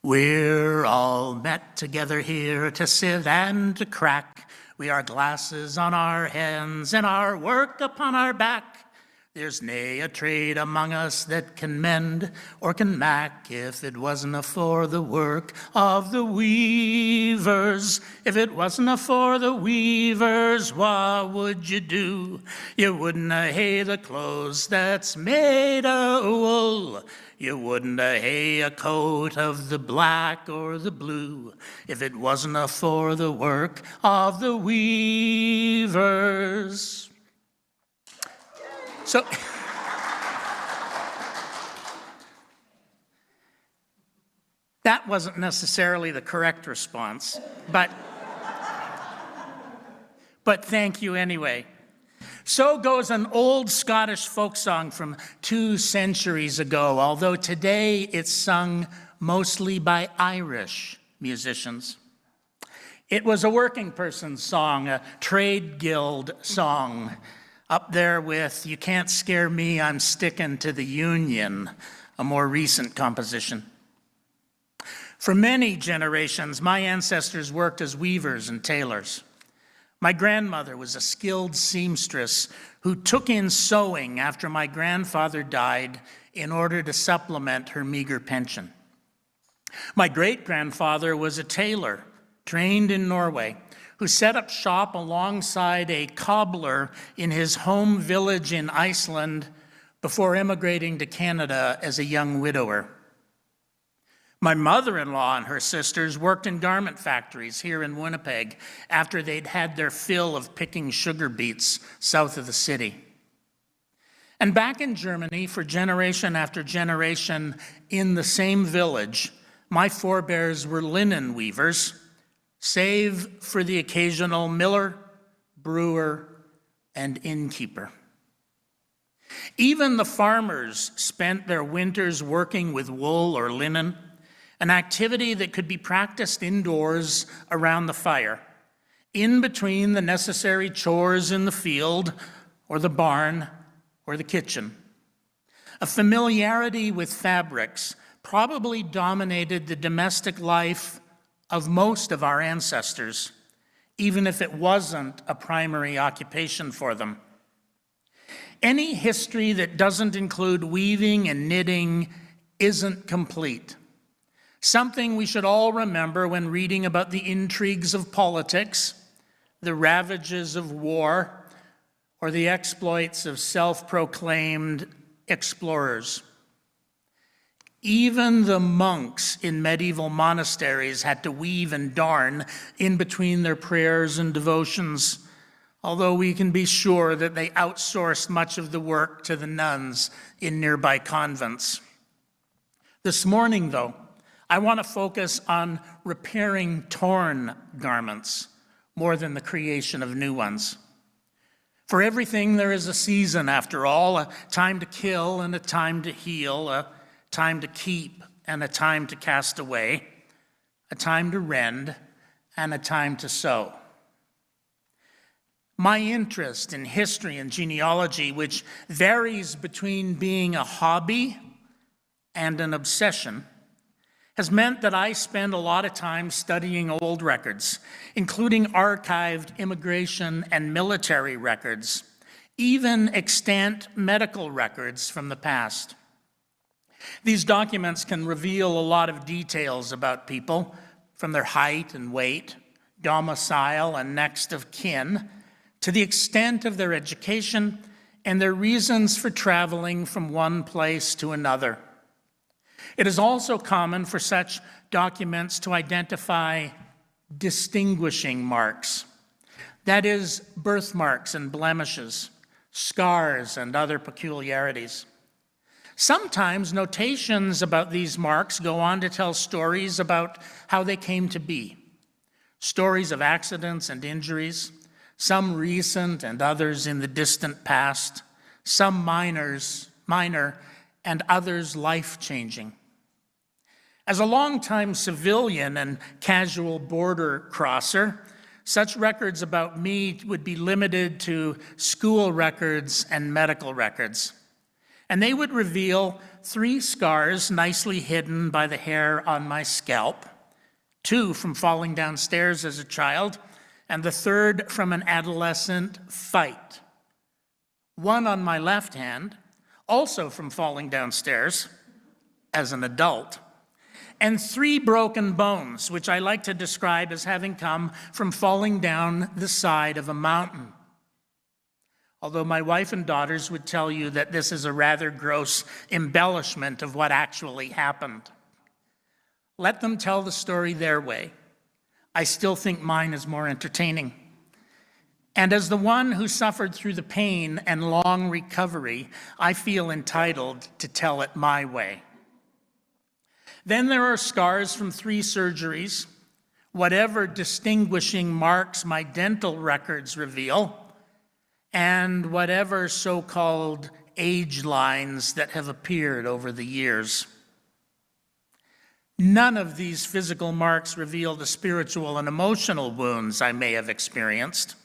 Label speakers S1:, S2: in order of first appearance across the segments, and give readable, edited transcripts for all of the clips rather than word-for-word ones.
S1: We're all met together here to sieve and to crack. We are glasses on our hands and our work upon our back. There's nae a trade among us that can mend or can mak if it wasna for the work of the weavers. If it wasna for the weavers, what would you do? You wouldna hae the clothes that's made o' wool. You wouldna hae a coat of the black or the blue if it wasna for the work of the weavers. So, that wasn't necessarily the correct response, but thank you anyway. So goes an old Scottish folk song from 2 centuries ago, although today it's sung mostly by Irish musicians. It was a working person's song, a trade guild song, up there with You Can't Scare Me, I'm Stickin' to the Union, a more recent composition. For many generations, my ancestors worked as weavers and tailors. My grandmother was a skilled seamstress who took in sewing after my grandfather died in order to supplement her meager pension. My great-grandfather was a tailor, trained in Norway, who set up shop alongside a cobbler in his home village in Iceland before immigrating to Canada as a young widower. My mother-in-law and her sisters worked in garment factories here in Winnipeg after they'd had their fill of picking sugar beets south of the city. And back in Germany, for generation after generation in the same village, my forebears were linen weavers, save for the occasional miller, brewer, and innkeeper. Even the farmers spent their winters working with wool or linen, an activity that could be practiced indoors around the fire, in between the necessary chores in the field or the barn or the kitchen. A familiarity with fabrics probably dominated the domestic life of most of our ancestors, even if it wasn't a primary occupation for them. Any history that doesn't include weaving and knitting isn't complete. Something we should all remember when reading about the intrigues of politics, the ravages of war, or the exploits of self-proclaimed explorers. Even the monks in medieval monasteries had to weave and darn in between their prayers and devotions, although we can be sure that they outsourced much of the work to the nuns in nearby convents. This morning, though, I want to focus on repairing torn garments more than the creation of new ones. For everything, there is a season, after all, a time to kill and a time to heal, a time to keep and a time to cast away, a time to rend and a time to sow. My interest in history and genealogy, which varies between being a hobby and an obsession, has meant that I spend a lot of time studying old records, including archived immigration and military records, even extant medical records from the past. These documents can reveal a lot of details about people, from their height and weight, domicile and next of kin, to the extent of their education and their reasons for traveling from one place to another. It is also common for such documents to identify distinguishing marks, that is, birthmarks and blemishes, scars and other peculiarities. Sometimes notations about these marks go on to tell stories about how they came to be, stories of accidents and injuries, some recent and others in the distant past, some minor and others life-changing. As a longtime civilian and casual border crosser, such records about me would be limited to school records and medical records. And they would reveal 3 scars nicely hidden by the hair on my scalp, 2 from falling downstairs as a child, and the 3rd from an adolescent fight. 1 on my left hand, also from falling downstairs as an adult, and 3 broken bones, which I like to describe as having come from falling down the side of a mountain. Although my wife and daughters would tell you that this is a rather gross embellishment of what actually happened. Let them tell the story their way. I still think mine is more entertaining. And as the one who suffered through the pain and long recovery, I feel entitled to tell it my way. Then there are scars from 3 surgeries, whatever distinguishing marks my dental records reveal, and whatever so-called age lines that have appeared over the years. None of these physical marks reveal the spiritual and emotional wounds I may have experienced,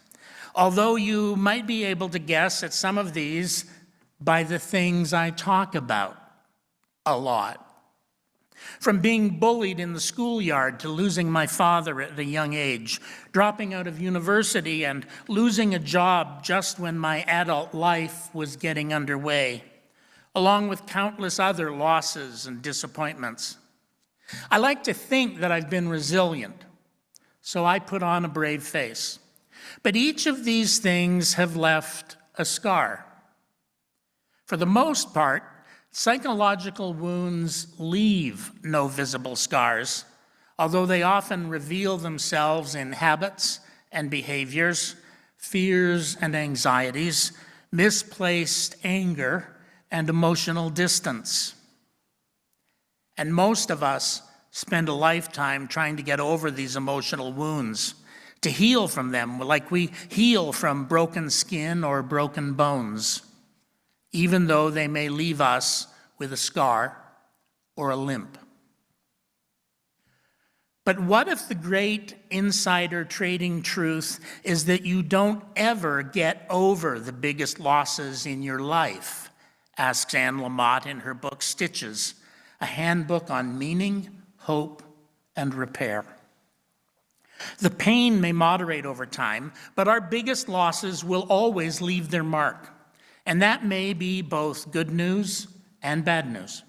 S1: although you might be able to guess at some of these by the things I talk about a lot. From being bullied in the schoolyard to losing my father at a young age, dropping out of university and losing a job just when my adult life was getting underway, along with countless other losses and disappointments. I like to think that I've been resilient, so I put on a brave face. But each of these things have left a scar. For the most part, psychological wounds leave no visible scars, although they often reveal themselves in habits and behaviors, fears and anxieties, misplaced anger, and emotional distance. And most of us spend a lifetime trying to get over these emotional wounds, to heal from them like we heal from broken skin or broken bones, even though they may leave us with a scar or a limp. But what if the great insider trading truth is that you don't ever get over the biggest losses in your life? Asks Anne Lamott in her book Stitches, a handbook on meaning, hope, and repair. The pain may moderate over time, but our biggest losses will always leave their mark. And that may be both good news and bad news.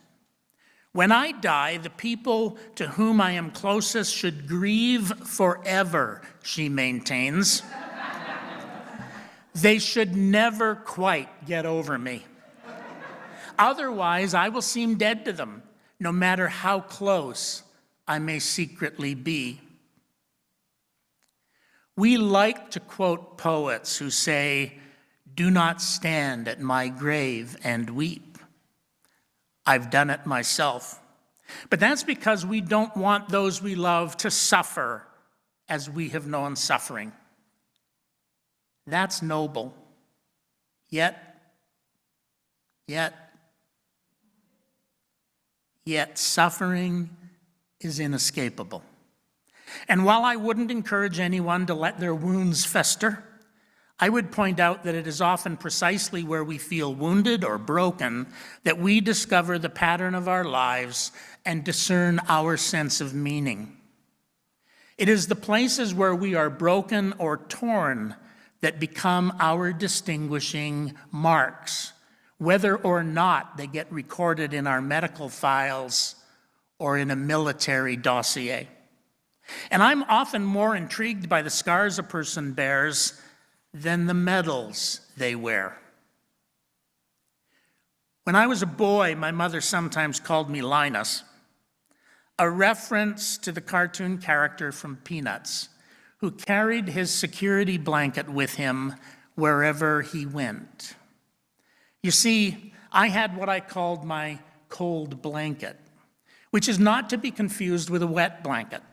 S1: When I die, the people to whom I am closest should grieve forever, she maintains. They should never quite get over me. Otherwise, I will seem dead to them, no matter how close I may secretly be. We like to quote poets who say, "Do not stand at my grave and weep." I've done it myself. But that's because we don't want those we love to suffer as we have known suffering. That's noble. Yet suffering is inescapable. And while I wouldn't encourage anyone to let their wounds fester, I would point out that it is often precisely where we feel wounded or broken that we discover the pattern of our lives and discern our sense of meaning. It is the places where we are broken or torn that become our distinguishing marks, whether or not they get recorded in our medical files or in a military dossier. And I'm often more intrigued by the scars a person bears than the medals they wear. When I was a boy, my mother sometimes called me Linus, a reference to the cartoon character from Peanuts, who carried his security blanket with him wherever he went. You see, I had what I called my cold blanket, which is not to be confused with a wet blanket.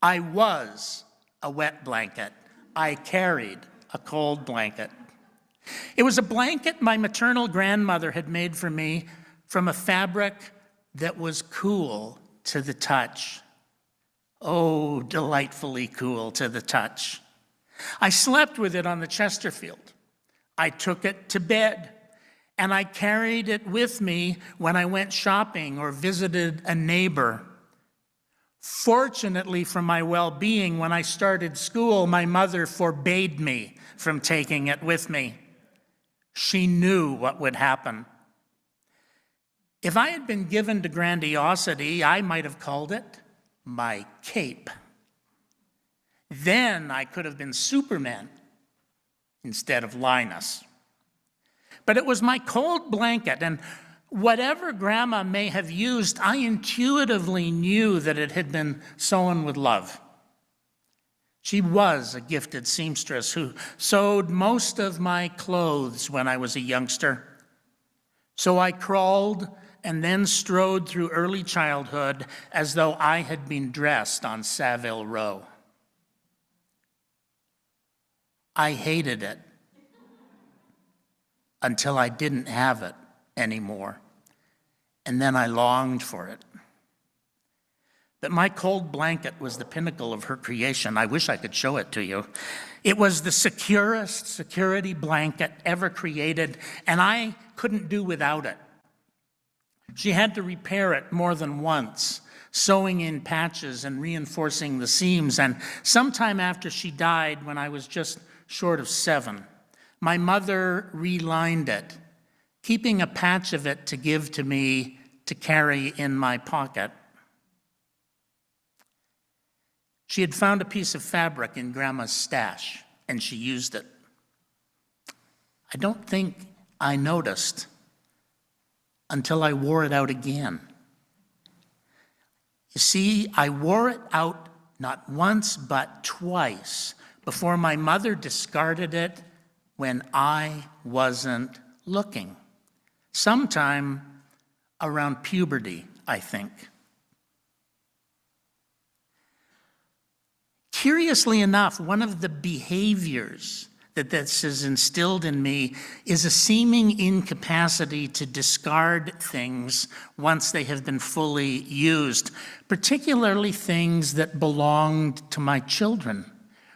S1: I was a wet blanket. I carried a cold blanket. It was a blanket my maternal grandmother had made for me from a fabric that was cool to the touch. Oh, delightfully cool to the touch. I slept with it on the Chesterfield. I took it to bed, and I carried it with me when I went shopping or visited a neighbor. Fortunately for my well-being, when I started school, my mother forbade me from taking it with me. She knew what would happen. If I had been given to grandiosity, I might have called it my cape. Then I could have been Superman instead of Linus. But it was my cold blanket, and whatever Grandma may have used, I intuitively knew that it had been sewn with love. She was a gifted seamstress who sewed most of my clothes when I was a youngster. So I crawled and then strode through early childhood as though I had been dressed on Savile Row. I hated it until I didn't have it anymore, and then I longed for it. But my cold blanket was the pinnacle of her creation. I wish I could show it to you. It was the securest security blanket ever created, and I couldn't do without it. She had to repair it more than once, sewing in patches and reinforcing the seams. And sometime after she died, when I was just short of 7, my mother relined it, keeping a patch of it to give to me to carry in my pocket. She had found a piece of fabric in Grandma's stash, and she used it. I don't think I noticed until I wore it out again. You see, I wore it out not once but twice before my mother discarded it when I wasn't looking. Sometime around puberty, I think. Curiously enough, one of the behaviors that this has instilled in me is a seeming incapacity to discard things once they have been fully used, particularly things that belonged to my children,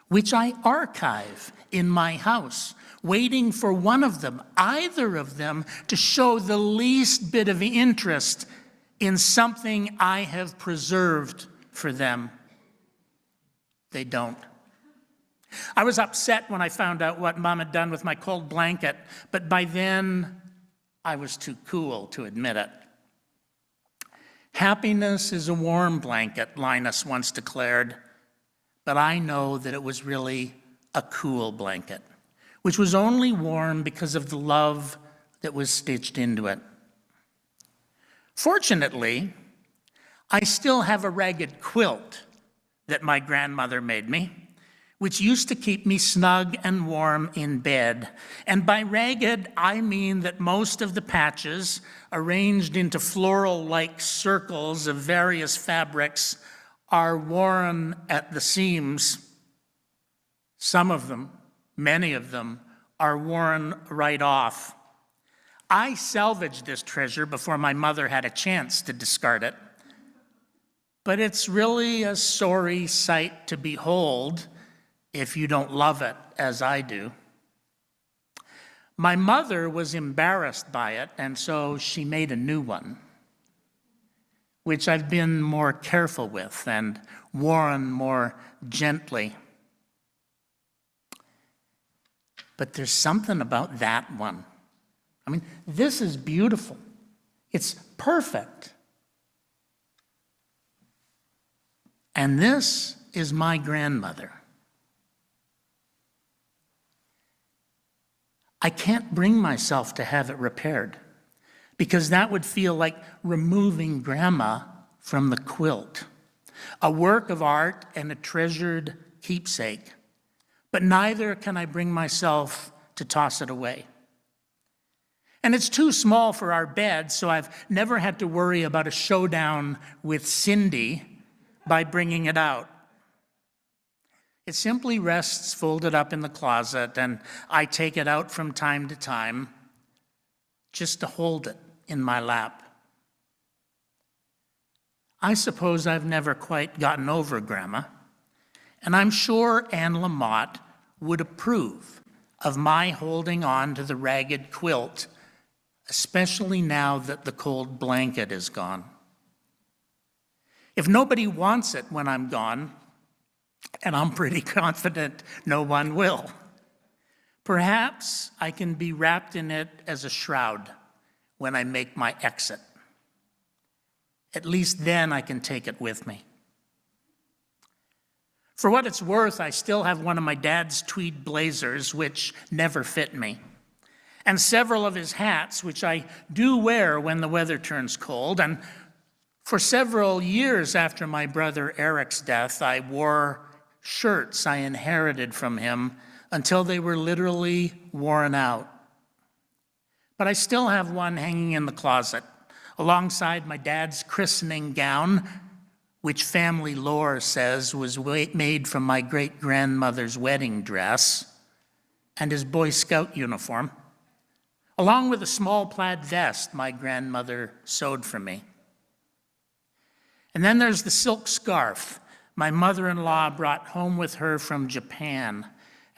S1: which I archive in my house, waiting for one of them, either of them, to show the least bit of interest in something I have preserved for them. They don't. I was upset when I found out what Mom had done with my cold blanket, but by then I was too cool to admit it. Happiness is a warm blanket, Linus once declared, but I know that it was really a cool blanket, which was only warm because of the love that was stitched into it. Fortunately, I still have a ragged quilt that my grandmother made me, which used to keep me snug and warm in bed. And by ragged, I mean that most of the patches, arranged into floral-like circles of various fabrics, are worn at the seams. Some of them, many of them, are worn right off. I salvaged this treasure before my mother had a chance to discard it. But it's really a sorry sight to behold if you don't love it as I do. My mother was embarrassed by it, and so she made a new one, which I've been more careful with and worn more gently. But there's something about that one. I mean, this is beautiful. It's perfect. And this is my grandmother. I can't bring myself to have it repaired because that would feel like removing Grandma from the quilt, a work of art and a treasured keepsake. But neither can I bring myself to toss it away. And it's too small for our bed, so I've never had to worry about a showdown with Cindy by bringing it out. It simply rests folded up in the closet, and I take it out from time to time just to hold it in my lap. I suppose I've never quite gotten over Grandma, and I'm sure Anne Lamott would approve of my holding on to the ragged quilt especially now that the cold blanket is gone. If nobody wants it when I'm gone, and I'm pretty confident no one will, perhaps I can be wrapped in it as a shroud when I make my exit. At least then I can take it with me. For what it's worth, I still have one of my dad's tweed blazers, which never fit me, and several of his hats, which I do wear when the weather turns cold. And for several years after my brother Eric's death, I wore shirts I inherited from him until they were literally worn out. But I still have one hanging in the closet, alongside my dad's christening gown, which family lore says was made from my great-grandmother's wedding dress, and his Boy Scout uniform, along with a small plaid vest my grandmother sewed for me. And then there's the silk scarf my mother-in-law brought home with her from Japan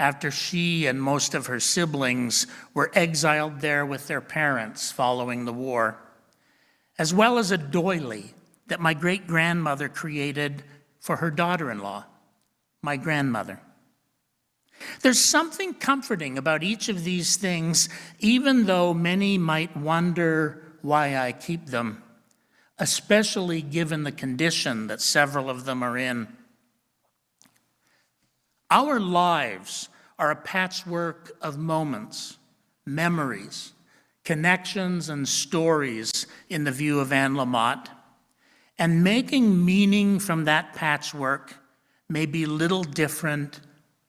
S1: after she and most of her siblings were exiled there with their parents following the war, as well as a doily that my great-grandmother created for her daughter-in-law, my grandmother. There's something comforting about each of these things, even though many might wonder why I keep them, especially given the condition that several of them are in. Our lives are a patchwork of moments, memories, connections, and stories in the view of Anne Lamott, and making meaning from that patchwork may be little different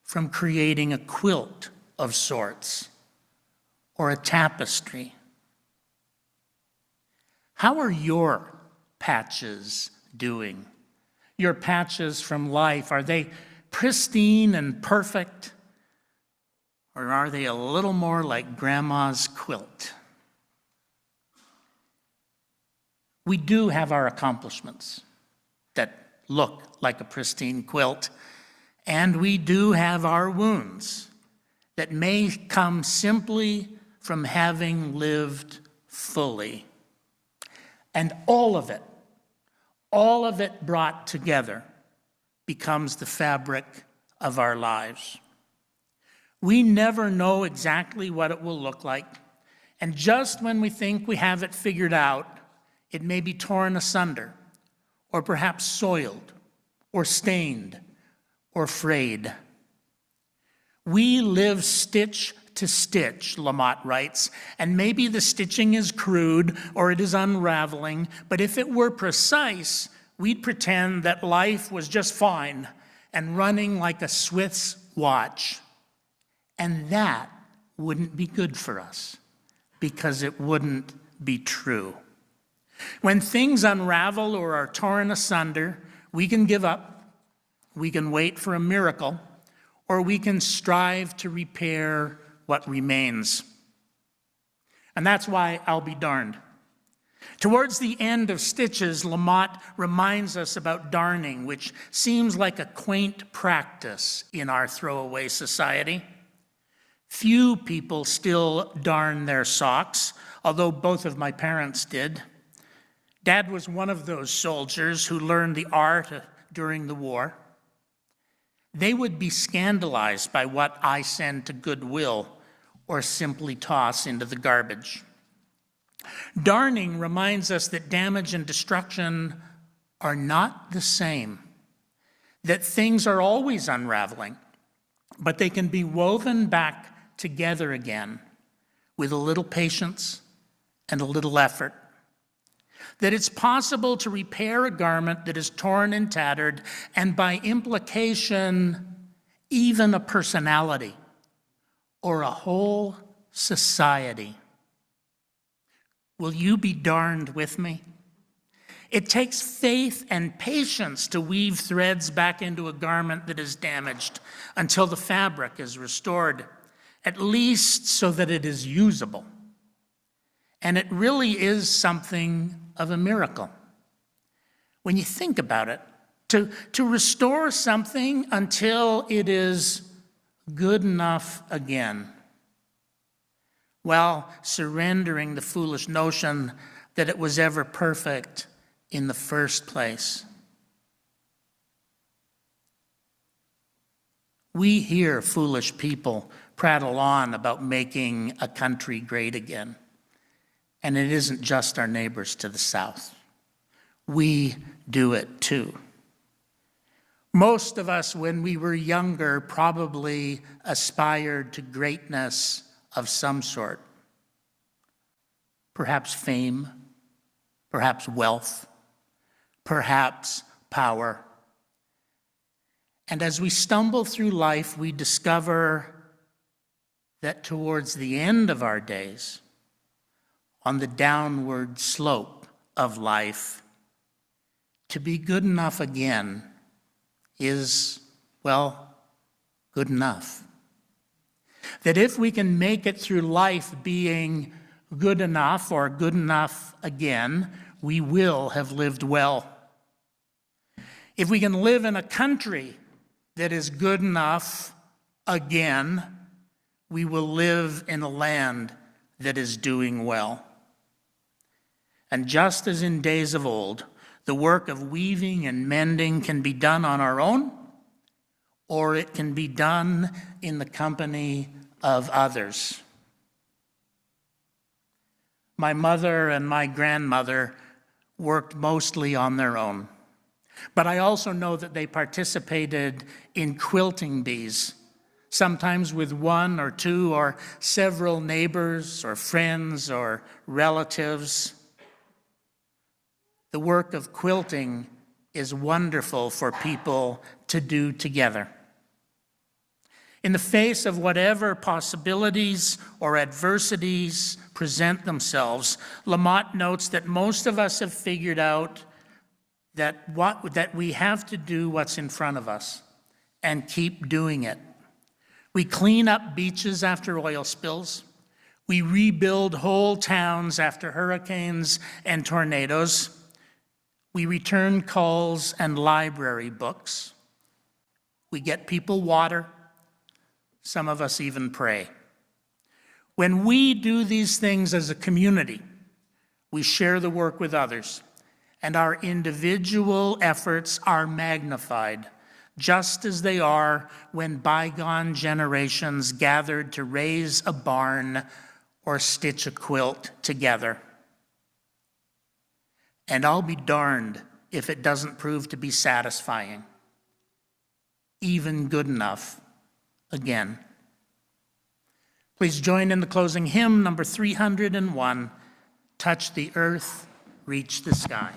S1: from creating a quilt of sorts or a tapestry. How are your patches doing? Your patches from life, are they pristine and perfect? Or are they a little more like Grandma's quilt? We do have our accomplishments that look like a pristine quilt, and we do have our wounds that may come simply from having lived fully. And all of it brought together becomes the fabric of our lives. We never know exactly what it will look like, and just when we think we have it figured out, it may be torn asunder, or perhaps soiled, or stained, or frayed. We live stitch to stitch, Lamott writes, and maybe the stitching is crude or it is unraveling, but if it were precise, we'd pretend that life was just fine and running like a Swiss watch. And that wouldn't be good for us because it wouldn't be true. When things unravel or are torn asunder, we can give up, we can wait for a miracle, or we can strive to repair what remains. And that's why I'll be darned. Towards the end of Stitches, Lamott reminds us about darning, which seems like a quaint practice in our throwaway society. Few people still darn their socks, although both of my parents did. Dad was one of those soldiers who learned the art during the war. They would be scandalized by what I send to Goodwill or simply toss into the garbage. Darning reminds us that damage and destruction are not the same, that things are always unraveling, but they can be woven back together again with a little patience and a little effort. That it's possible to repair a garment that is torn and tattered, and by implication, even a personality or a whole society. Will you be darned with me? It takes faith and patience to weave threads back into a garment that is damaged until the fabric is restored, at least so that it is usable. And it really is something of a miracle. When you think about it, to restore something until it is good enough again while surrendering the foolish notion that it was ever perfect in the first place. We hear foolish people prattle on about making a country great again. And it isn't just our neighbors to the south. We do it too. Most of us, when we were younger, probably aspired to greatness of some sort. Perhaps fame, perhaps wealth, perhaps power. And as we stumble through life, we discover that towards the end of our days, on the downward slope of life, to be good enough again is, well, good enough. That if we can make it through life being good enough or good enough again, we will have lived well. If we can live in a country that is good enough again, we will live in a land that is doing well. And just as in days of old, the work of weaving and mending can be done on our own, or it can be done in the company of others. My mother and my grandmother worked mostly on their own, but I also know that they participated in quilting bees, sometimes with one or two or several neighbors or friends or relatives. The work of quilting is wonderful for people to do together. In the face of whatever possibilities or adversities present themselves, Lamott notes that most of us have figured out that we have to do what's in front of us and keep doing it. We clean up beaches after oil spills. We rebuild whole towns after hurricanes and tornadoes. We return calls and library books. We get people water. Some of us even pray. When we do these things as a community, we share the work with others, and our individual efforts are magnified, just as they are when bygone generations gathered to raise a barn or stitch a quilt together. And I'll be darned if it doesn't prove to be satisfying, even good enough again. Please join in the closing hymn, number 301, Touch the Earth, Reach the Sky.